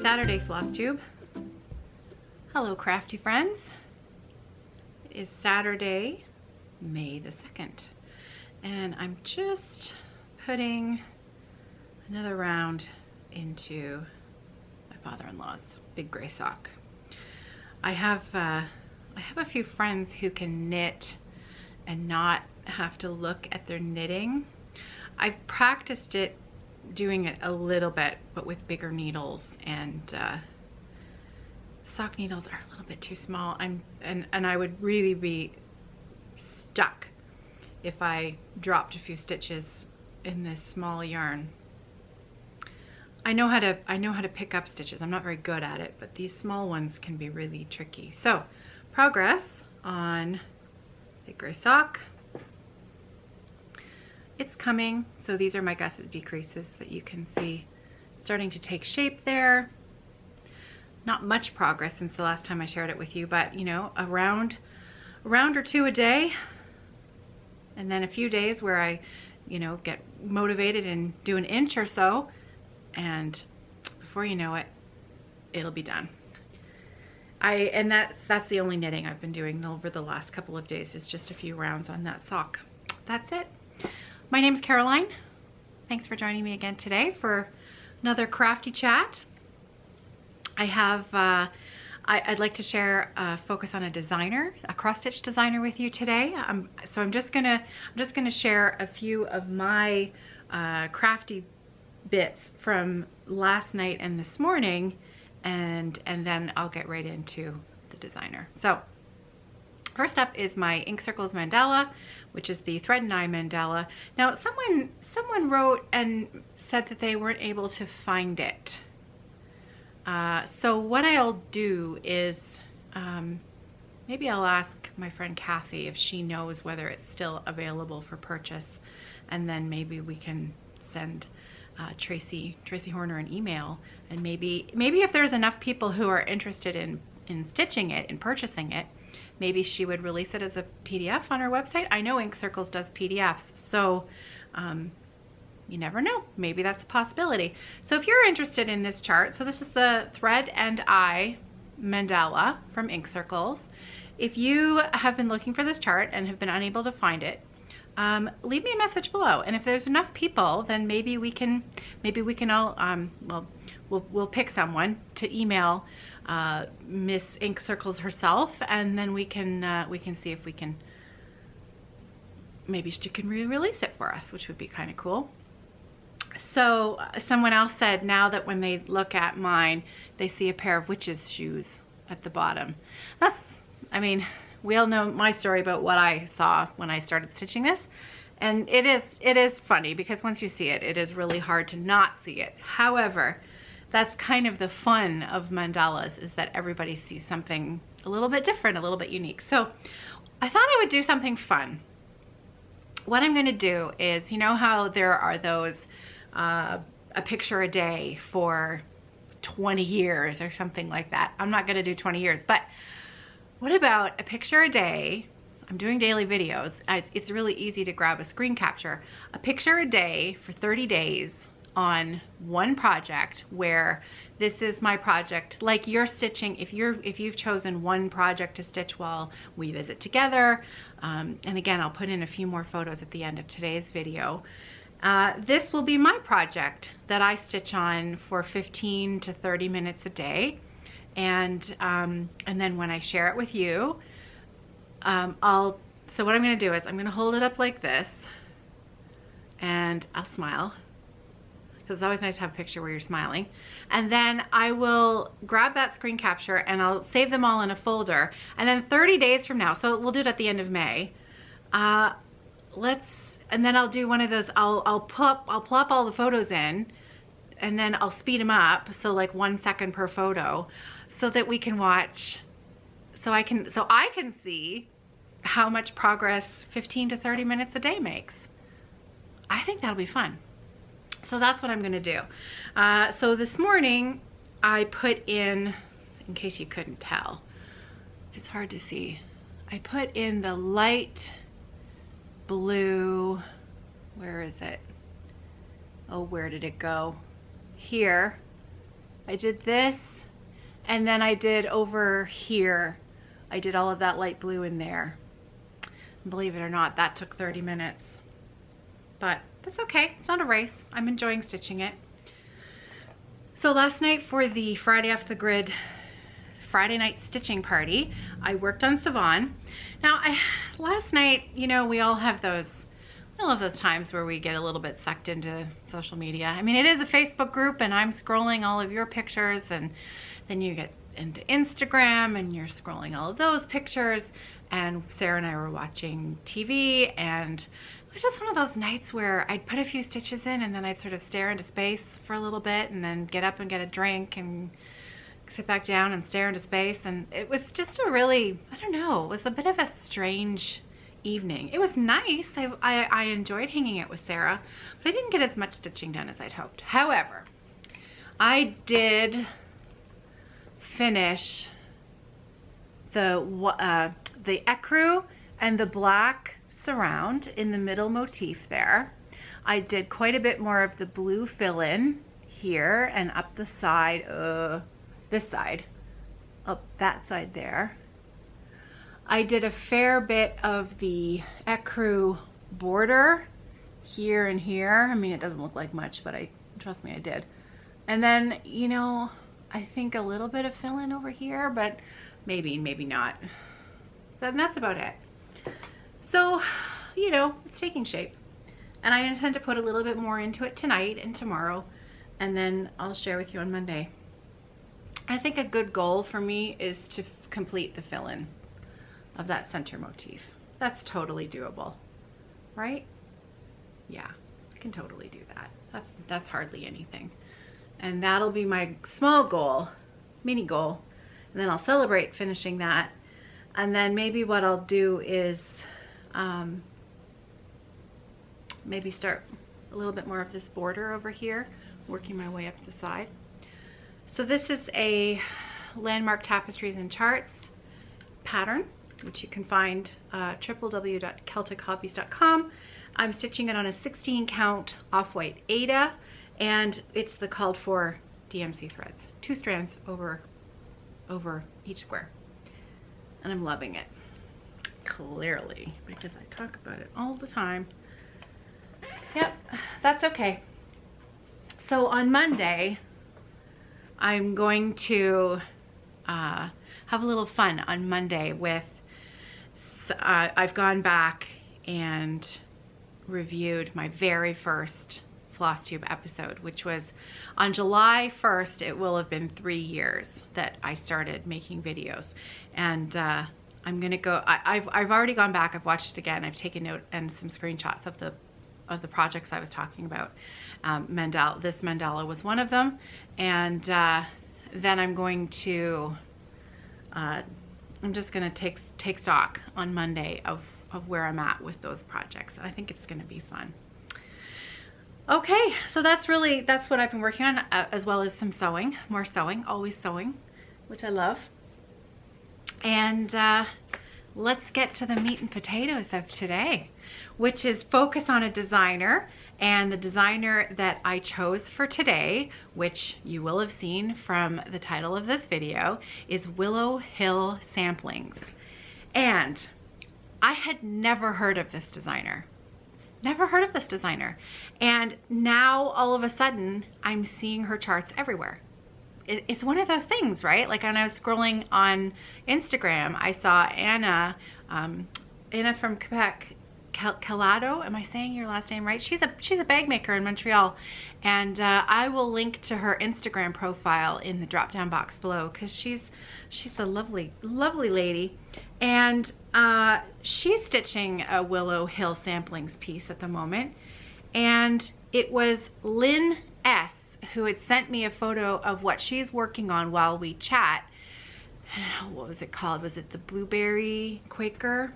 Saturday, Flosstube. Hello, crafty friends. It is Saturday, May the 2nd, and I'm just putting another round into my father-in-law's big gray sock. I have a few friends who can knit and not have to look at their knitting. I've practiced it, doing it a little bit, but with bigger needles, and sock needles are a little bit too small. And I would really be stuck if I dropped a few stitches in this small yarn. I know how to pick up stitches. I'm not very good at it, but these small ones can be really tricky. So, progress on the gray sock. It's coming. So these are my gusset decreases that you can see starting to take shape there. Not much progress since the last time I shared it with you, but you know, a round or two a day, and then a few days where I, you know, get motivated and do an inch or so, and before you know it, it'll be done. And that's the only knitting I've been doing over the last couple of days, is just a few rounds on that sock. That's it. My name's Caroline. Thanks for joining me again today for another crafty chat. I have, I'd like to share a focus on a designer, a cross-stitch designer with you today. So I'm just gonna share a few of my crafty bits from last night and this morning, and then I'll get right into the designer. So first up is my Ink Circles mandala, which is the thread and eye mandala. Now someone wrote and said that they weren't able to find it. So what I'll do is maybe I'll ask my friend Kathy if she knows whether it's still available for purchase, and then maybe we can send Tracy Horner an email, and maybe if there's enough people who are interested in stitching it and purchasing it, maybe she would release it as a PDF on her website. I know Ink Circles does PDFs, so you never know. Maybe that's a possibility. So if you're interested in this chart, so this is the thread and eye mandala from Ink Circles. If you have been looking for this chart and have been unable to find it, leave me a message below. And if there's enough people, then maybe we can all, we'll pick someone to email Miss Ink Circles herself, and then we can see if we can, maybe she can re-release it for us, which would be kind of cool. So someone else said now that when they look at mine, they see a pair of witch's shoes at the bottom. I mean, we all know my story about what I saw when I started stitching this, and it is funny because once you see it, it is really hard to not see it. However, that's kind of the fun of mandalas, is that everybody sees something a little bit different, a little bit unique. So I thought I would do something fun. What I'm going to do is, you know how there are those a picture a day for 20 years or something like that. I'm not going to do 20 years, but what about a picture a day? I'm doing daily videos. It's really easy to grab a screen capture. A picture a day for 30 days on one project, where this is my project, like you're stitching, if you've chosen one project to stitch while we visit together, and again, I'll put in a few more photos at the end of today's video. This will be my project that I stitch on for 15 to 30 minutes a day, and then when I share it with you, so what I'm going to do is I'm going to hold it up like this, and I'll smile, because it's always nice to have a picture where you're smiling, and then I will grab that screen capture and I'll save them all in a folder, and then 30 days from now, so we'll do it at the end of May, and then I'll do one of those, I'll plop all the photos in, and then I'll speed them up, so like 1 second per photo, so that we can watch, so I can see how much progress 15 to 30 minutes a day makes. I think that'll be fun. So that's what I'm gonna do. So this morning I put in case you couldn't tell, it's hard to see, I put in the light blue, where is it? Oh, where did it go? Here. I did this, and then I did over here. I did all of that light blue in there. Believe it or not, that took 30 minutes. But that's okay, it's not a race. I'm enjoying stitching it. So last night for the Friday Off the Grid Friday night stitching party, I worked on Savon. Now, last night, you know, we all have those times where we get a little bit sucked into social media. I mean, it is a Facebook group and I'm scrolling all of your pictures, and then you get into Instagram and you're scrolling all of those pictures, and Sarah and I were watching TV, and it was just one of those nights where I'd put a few stitches in and then I'd sort of stare into space for a little bit and then get up and get a drink and sit back down and stare into space. And it was just a really, I don't know, it was a bit of a strange evening. It was nice. I enjoyed hanging out with Sarah, but I didn't get as much stitching done as I'd hoped. However, I did finish the ecru and the black surround in the middle motif there. I did quite a bit more of the blue fill-in here and up the side, this side, up that side there. I did a fair bit of the ecru border here and here. I mean, it doesn't look like much, but trust me, I did. And then, you know, I think a little bit of fill-in over here, but maybe not. Then that's about it. So, you know, it's taking shape. And I intend to put a little bit more into it tonight and tomorrow, and then I'll share with you on Monday. I think a good goal for me is to complete the fill-in of that center motif. That's totally doable, right? Yeah, I can totally do that. That's hardly anything. And that'll be my small goal, mini goal. And then I'll celebrate finishing that. And then maybe what I'll do is maybe start a little bit more of this border over here, working my way up the side. So this is a Landmark Tapestries and Charts pattern, which you can find www.celtichobbies.com. I'm stitching it on a 16 count off-white Aida, and it's the called for DMC threads, 2 strands over each square. And I'm loving it, clearly, because I talk about it all the time. Yep, that's okay. So on Monday, I'm going to have a little fun on Monday with, I've gone back and reviewed my very first Flosstube episode, which was on July 1st. It will have been 3 years that I started making videos, and I'm gonna go. I've already gone back. I've watched it again. I've taken note and some screenshots of the projects I was talking about. This mandala was one of them, and then I'm going to. I'm just gonna take stock on Monday of where I'm at with those projects. I think it's gonna be fun. Okay, so that's what I've been working on, as well as some sewing, more sewing, always sewing, which I love. And let's get to the meat and potatoes of today, which is focus on a designer. And the designer that I chose for today, which you will have seen from the title of this video, is Willow Hill Samplings. And I had never heard of this designer. Never heard of this designer. And now all of a sudden I'm seeing her charts everywhere. It's one of those things, right? Like when I was scrolling on Instagram, I saw Anna from Quebec, Calado, am I saying your last name right? She's a bag maker in Montreal, and I will link to her Instagram profile in the drop down box below, because she's a lovely lady, and she's stitching a Willow Hill Samplings piece at the moment. And it was Lynn S who had sent me a photo of what she's working on while we chat. I don't know, what was it called? Was it the Blueberry Quaker?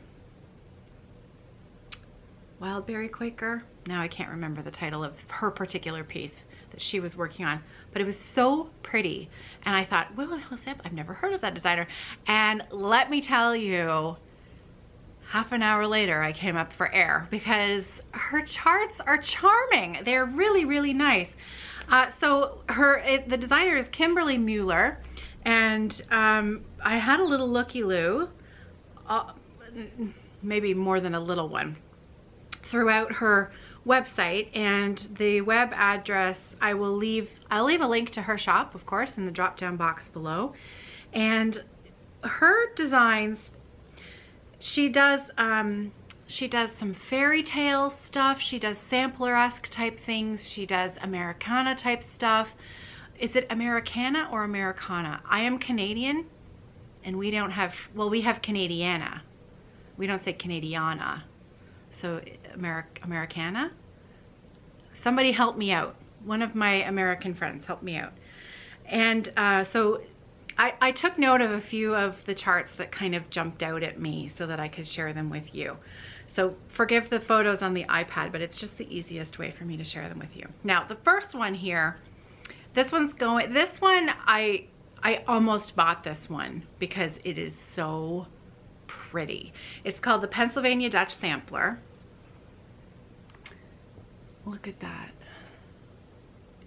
Wildberry Quaker? Now I can't remember the title of her particular piece that she was working on, but it was so pretty. And I thought, Willow Hill Samplings, I've never heard of that designer. And let me tell you, half an hour later I came up for air, because her charts are charming. They're really, really nice. So the designer is Kimberly Mueller, and I had a little looky-loo, maybe more than a little one, throughout her website, and the web address I'll leave a link to her shop, of course, in the drop down box below. And her designs, she does some fairy tale stuff, she does sampler-esque type things, she does Americana type stuff. Is it Americana or Americana? I am Canadian, and we don't have, well, we have Canadiana. We don't say Canadiana. So Americana? Somebody help me out. One of my American friends help me out. And so I took note of a few of the charts that kind of jumped out at me so that I could share them with you. So forgive the photos on the iPad, but it's just the easiest way for me to share them with you. Now, the first one here, this one, I almost bought this one because it is so pretty. It's called the Pennsylvania Dutch Sampler. Look at that.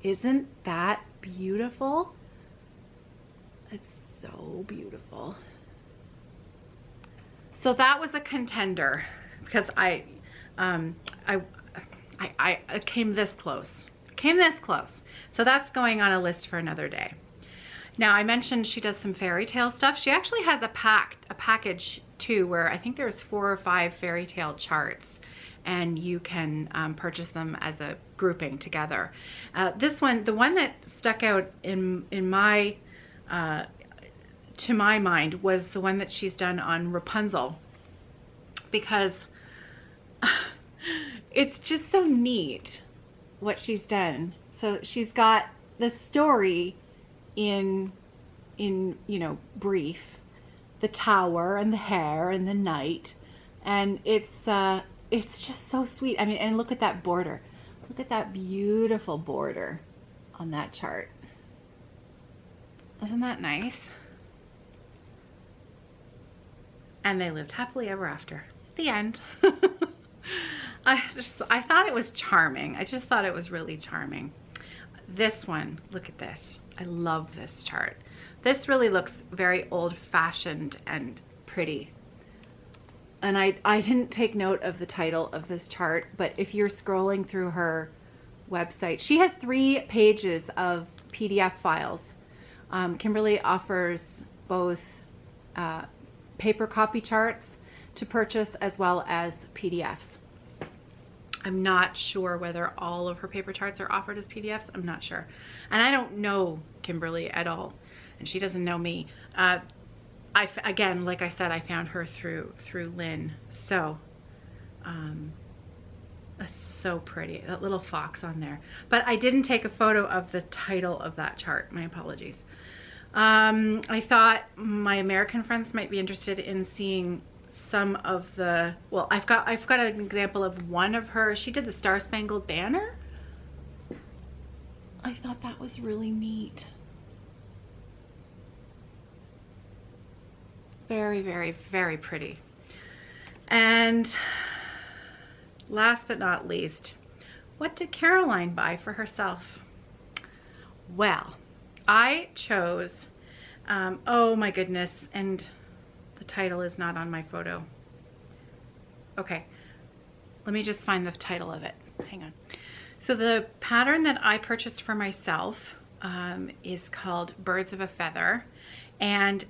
Isn't that beautiful? It's so beautiful. So that was a contender because I came this close. So that's going on a list for another day. Now, I mentioned she does some fairy tale stuff. She actually has a package too, where I think there's 4 or 5 fairy tale charts, and you can purchase them as a grouping together. This one, the one that stuck out in my to my mind, was the one that she's done on Rapunzel, because it's just so neat what she's done. So she's got the story in you know, brief, the tower and the hare and the knight, and it's just so sweet. I mean, and look at that border. Look at that beautiful border on that chart. Isn't that nice? And they lived happily ever after. The end. I thought it was charming. I just thought it was really charming. This one, look at this. I love this chart. This really looks very old-fashioned and pretty. And I didn't take note of the title of this chart, but if you're scrolling through her website, she has 3 pages of PDF files. Kimberly offers both paper copy charts to purchase as well as PDFs. I'm not sure whether all of her paper charts are offered as PDFs. I'm not sure. And I don't know Kimberly at all, and she doesn't know me. Again, like I said, I found her through Lynn. So that's so pretty, that little fox on there. But I didn't take a photo of the title of that chart. My apologies. I thought my American friends might be interested in seeing some of the, well, I've got an example of one of her. She did the Star Spangled Banner. I thought that was really neat. Very, very, very pretty. And last but not least, what did Caroline buy for herself? Well, I chose, oh my goodness, and the title is not on my photo. Okay, let me just find the title of it. Hang on. So the pattern that I purchased for myself is called Birds of a Feather, and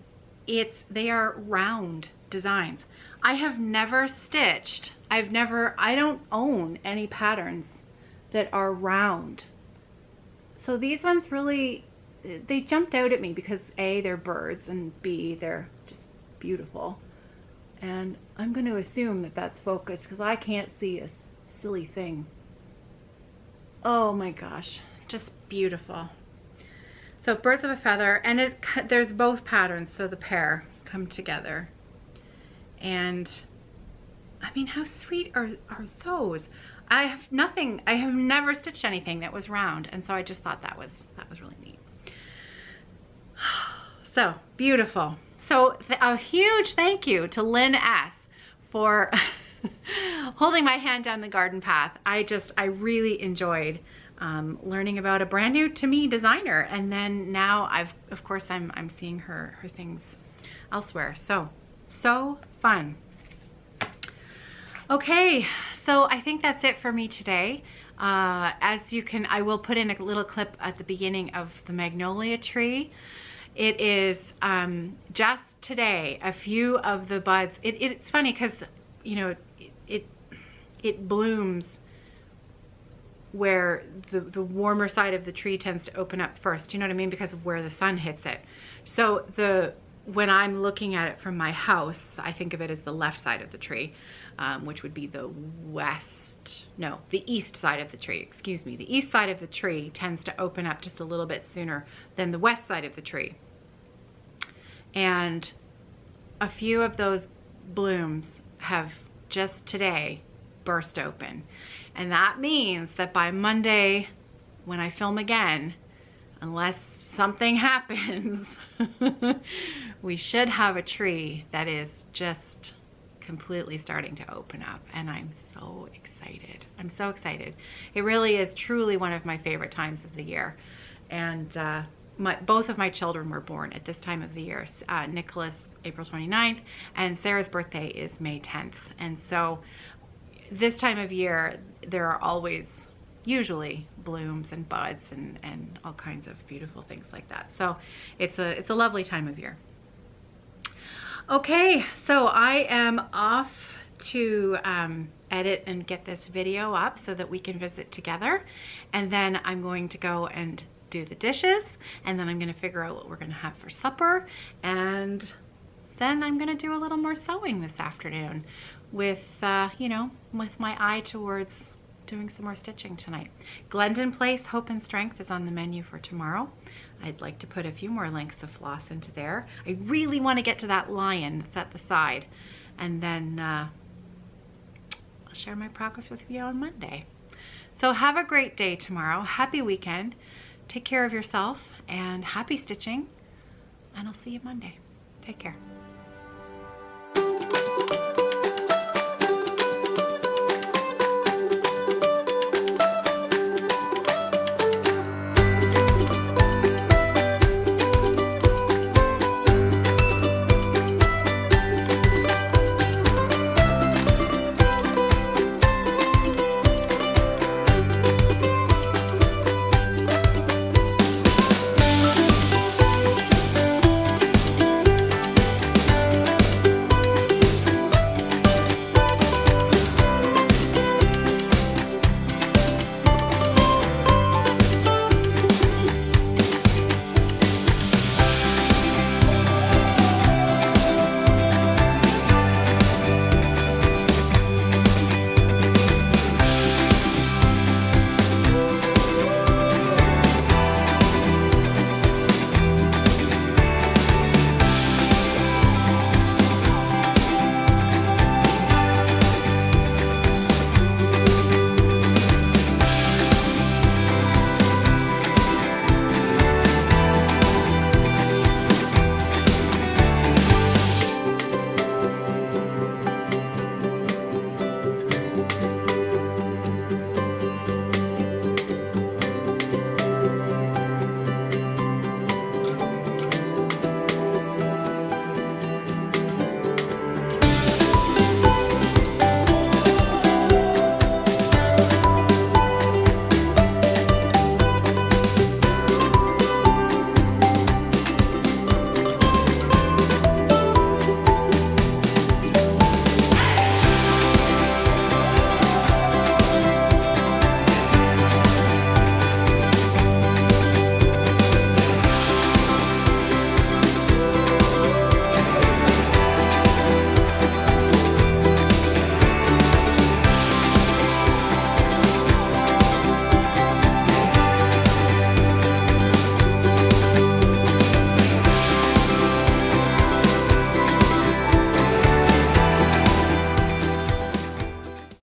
they are round designs. I have never stitched, I don't own any patterns that are round. So these ones really, they jumped out at me because A, they're birds, and B, they're just beautiful. And I'm going to assume that that's focused because I can't see a silly thing. Oh my gosh, just beautiful. So Birds of a Feather, and there's both patterns, so the pair come together. And I mean, how sweet are those? I have never stitched anything that was round, and so I just thought that was really neat. So beautiful. So a huge thank you to Lynn S. for holding my hand down the garden path. I really enjoyed learning about a brand new to me designer. And then now of course I'm seeing her things elsewhere. So fun. Okay, so I think that's it for me today. As you can, I will put in a little clip at the beginning of the magnolia tree. It is just today, a few of the buds. It's funny because, you know, it blooms where the warmer side of the tree tends to open up first. You know what I mean? Because of where the sun hits it. So when I'm looking at it from my house, I think of it as the left side of the tree, which would be the east side of the tree, excuse me. The east side of the tree tends to open up just a little bit sooner than the west side of the tree. And a few of those blooms have just today burst open. And that means that by Monday, when I film again, unless something happens, we should have a tree that is just completely starting to open up. And I'm so excited. I'm so excited. It really is truly one of my favorite times of the year. And both of my children were born at this time of the year. Nicholas, April 29th, and Sarah's birthday is May 10th. And so this time of year, there are always usually blooms and buds and all kinds of beautiful things like that. So it's a lovely time of year. Okay, so I am off to edit and get this video up so that we can visit together. And then I'm going to go and do the dishes, and then I'm going to figure out what we're going to have for supper. And then I'm going to do a little more sewing this afternoon with, you know, with my eye towards doing some more stitching tonight. Glendon Place Hope and Strength is on the menu for tomorrow. I'd like to put a few more lengths of floss into there. I really want to get to that lion that's at the side, and then I'll share my progress with you on Monday. So have a great day tomorrow. Happy weekend. Take care of yourself and happy stitching, and I'll see you Monday. Take care.